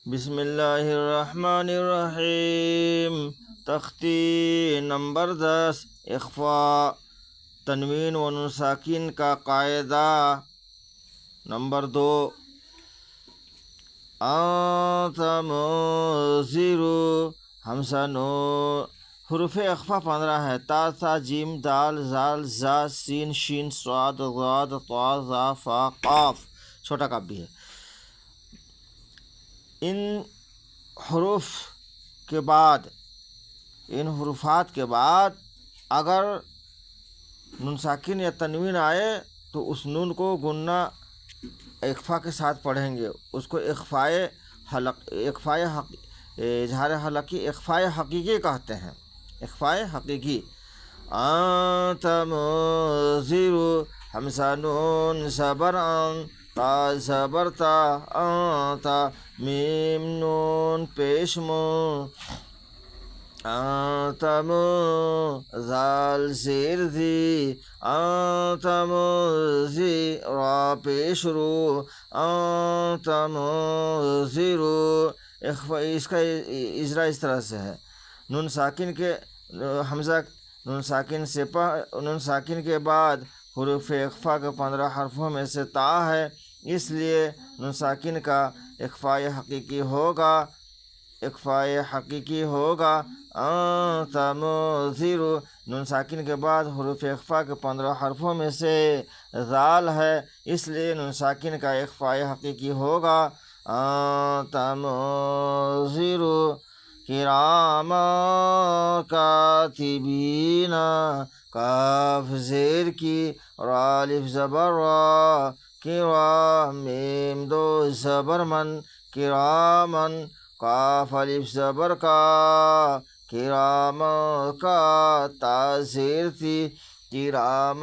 بسم اللہ الرحمن الرحیم۔ تختی نمبر 10، اخفاء تنوین و نون ساکن کا قاعدہ۔ نمبر 2، انت منذر، ہمزہ نون۔ حروف اخفا 15 ہے، تا ثا جیم دال زال زا سین شین صاد ضاد طا ظا فا قاف، چھوٹا قاف بھی ہے۔ ان حروف کے بعد، ان حروفات کے بعد اگر نون ساکن یا تنوین آئے تو اس نون کو گننا اخفا کے ساتھ پڑھیں گے۔ اس کو اظہار حلقی اخفاء حقیقی کہتے ہیں، اخفاء حقیقی۔ انت منذر، ہمزہ نون زبر ان، تا زبر تا، انت میم نون پیش مو، انت زال زیر ذی، انت منذر را پیش رو، انت منذر۔ اس کا اجرا اس طرح سے ہے، نون ساکن کے حمزہ نون ساکن کے بعد حروف اخفا کے 15 حرفوں میں سے تا ہے، اس لیے نون ساکن کا اخفاء حقیقی ہوگا، اخفاء حقیقی ہوگا۔ انت منذر، نون ساکن کے بعد حروف اخفا کے 15 حرفوں میں سے ذال ہے، اس لیے نون ساکن کا اخفاء حقیقی ہوگا۔ انت منذر کراما کاتبین، کاف زیر کی، را الف زبر را، کرام میم دو زبر من، کرامن، کاف الف زبر کا، کرام کا، تا زیر تی، کرام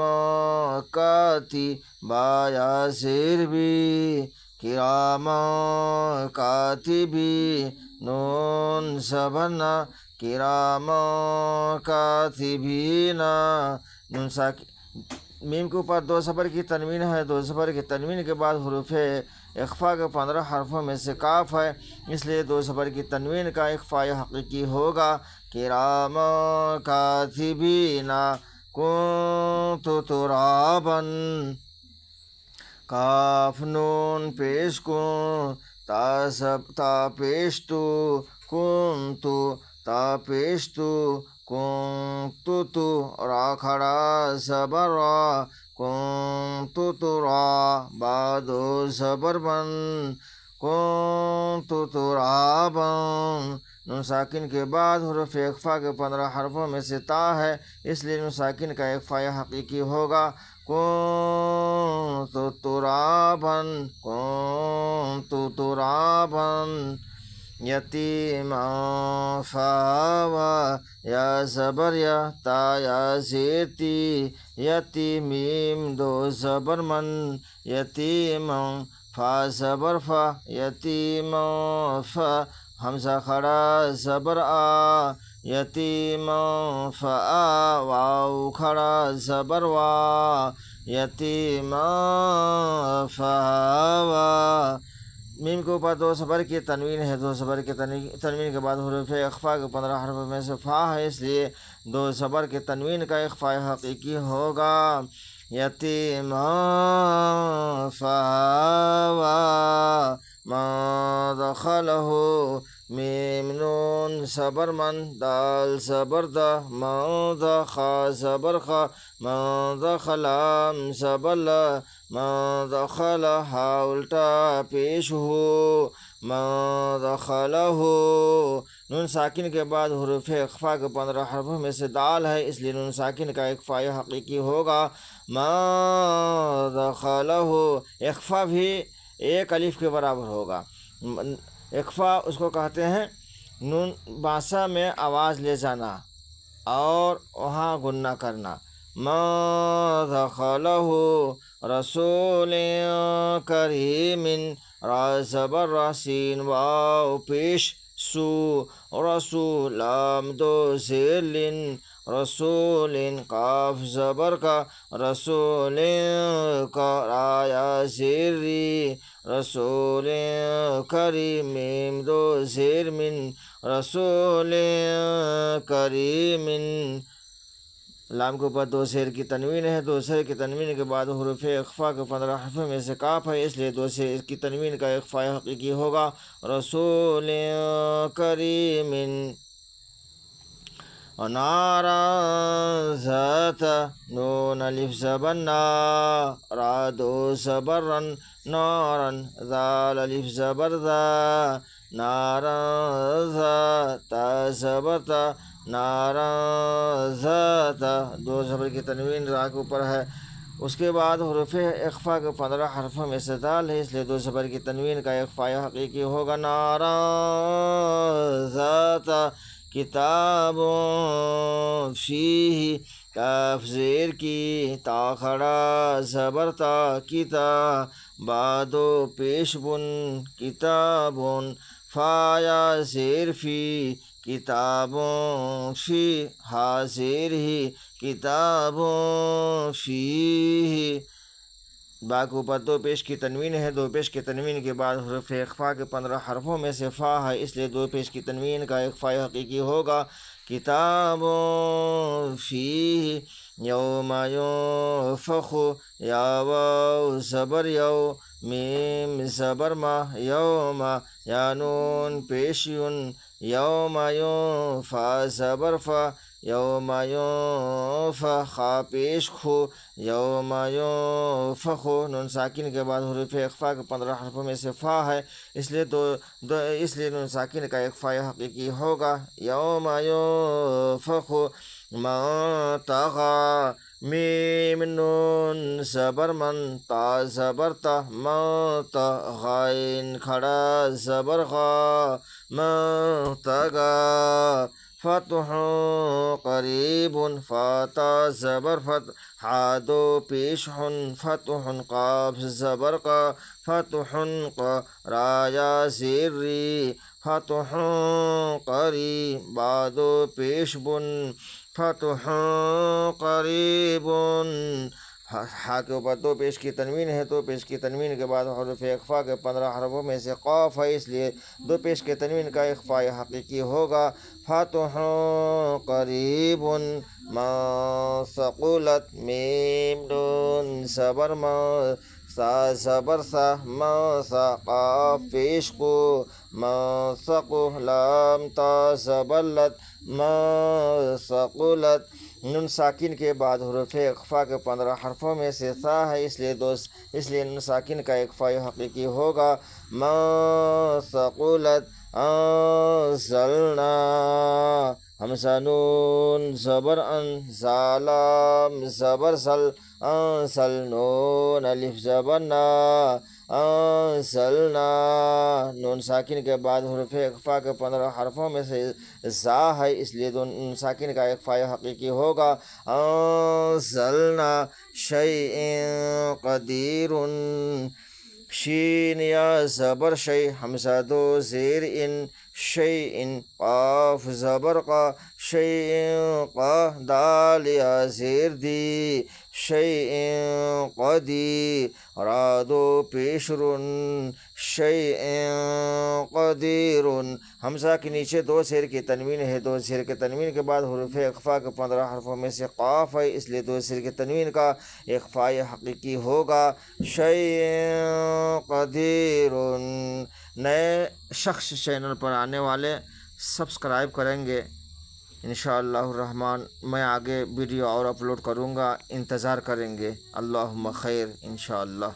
کاتی، با یا زیر بھی، کرام کاتبی، نون زبرنا، کرام کاتبین۔ نون ساکن میم کے اوپر 2 زبر کی تنوین ہے، 2 زبر کی تنوین کے بعد حروف اخفا کے 15 حرفوں میں سے کاف ہے، اس لیے 2 زبر کی تنوین کا اخفاء حقیقی ہوگا۔ کرام کاتبین، کنت ترابا، کاف نون پیش کن، تا پیش تو، کنت، تا پیش تو، کنت تو، را کھڑا زبر را، کنت ترا، با دو زبر بن، کنت ترابا۔ نون ساکن کے بعد حروف اخفا کے 15 حرفوں میں سے تا ہے، اس لیے نون ساکن کا اخفاء حقیقی ہوگا۔ کنت ترابا، کنت ترابا۔ یتیما فاوا، یا زبر یا، تا یا زیر تی، یتیمیم 2 زبر من، یتیما، فا زبر فا، یتیما فا، حمزہ کھڑا زبر آ، یتیما فا، واو کھڑا زبر وا، یتیما فاوا۔ میم کے اوپر 2 زبر کی تنوین ہے، 2 زبر کی تنوین کے بعد حروف اخفا کے 15 حرفوں میں سے فا ہے، اس لیے 2 زبر کی تنوین کا اخفاء حقیقی ہوگا۔ یتیما فاوا، ما دخلہ، میم نون زبر من، دال زبر دا، ما دخا زبر خا، ما دخلام زبر لا، ما دخل ہا الٹا پیش ہو، ما دخلہ۔ نون ساکن کے بعد حروف اخفا کے 15 حرفوں میں سے دال ہے، اس لیے نون ساکن کا اخفاء حقیقی ہوگا۔ ما دخلہ، اخفا بھی 1 الف کے برابر ہوگا۔ اخفا اس کو کہتے ہیں نون باسا میں آواز لے جانا اور وہاں گننا کرنا۔ ما دخلہ رسول کریم، را زبر را، سین واو پیش، سو رسول لام دو زیر لن رسول قاف زبر کا رسول کا رایا زیر ری رسول کریم میم دو زیر من رسول کریم لام کے اوپر دو زیر کی تنوین ہے. دو زیر کی تنوین کے بعد حروف اخفا کے 15 حرفوں میں سے کاف ہے، اس لیے دو زیر کی تنوین کا اخفا حقیقی ہوگا رسول کریم. نارا ذات نون الف زبر نا را دو زبر رن نارن ذال الف زبر ذا نارا ذا تا زبر تا نارا ذات دو زبر کی تنوین را کے اوپر ہے. اس کے بعد حروف اخفا کے 15 حرفوں میں سے دال ہے، اس لیے دو زبر کی تنوین کا اخفا حقیقی ہوگا نارا ذات کتاب فیہ کاف زیر کی تا کھڑا زبر تا کتا بادو پیش بن کتابون فایا زیر فی کتابوں فی ہا زیر ہی کتابوں فی. با کے اوپر دو پیش کی تنوین ہے، دو پیش کی تنوین کے بعد حروف اخفا کے 15 حرفوں میں سے فا ہے، اس لیے دو پیش کی تنوین کا اخفا حقیقی ہوگا کتاب فیہ یوم ینفخ یا واو زبر یو میم زبر ما یوم یا نون پیش یون یوم ینفا زبر فا یوم ینفخ خا پیش خو یوم ینفخ نون ساکن کے بعد حروف اخفا کے 15 حرفوں میں سے فا ہے، اس لیے نون ساکن کا اخفا حقیقی ہوگا یوم ینفخ من طغی میم نون زبر من تا زبر تا من تا غائن کھڑا زبر غا من طغی فتح قریب فاتا زبر فتح حادو پیش حن فتح قاف زبر کا فتح قا رایا زیر ری فتح قریب بادو پیش بن فتح قریب. ہا کے اوپر دو پیش کی تنوین ہے، دو پیش کی تنوین کے بعد حروف اخفا کے 15 حرفوں میں سے قاف ہے، اس لیے دو پیش کی تنوین کا اخفا حقیقی ہوگا فتح قریب. ما ثقلت میم نون زبر ما سا زبر سا ما سا قاف پیش کو ما ثقو لام تا زبر لت ما ثقلت نون ساکن کے بعد حروف اخفا کے 15 حرفوں میں سے سا ہے، اس لیے نون ساکن کا اخفا حقیقی ہوگا ما ثقلت انزلنا حمزہ نون زبر ان زالام زبر زل انزل نون الف زبر نا انزلنا نون ساکن کے بعد حروف اخفا کے 15 حرفوں میں سے زا ہے، اس لیے نون ساکن کا اخفا حقیقی ہوگا انزلنا شیء قدیر. شین یا زبر شی حمزہ دو زیر ان شیء قاف زبر قا شیء قا دال یا زیر دی شیء قدیر را دو پیش رن شیء قدیر. حمزہ کے نیچے دو زیر کی تنوین ہے، دو زیر کی تنوین کے بعد حروف اخفا کے 15 حرفوں میں سے قاف ہے، اس لیے دو زیر کی تنوین کا اخفا حقیقی ہوگا شیء قدیر. نئے شخص چینل پر آنے والے سبسکرائب کریں گے انشاءاللہ الرحمن. میں آگے ویڈیو اور اپلوڈ کروں گا، انتظار کریں گے. اللہم خیر انشاءاللہ.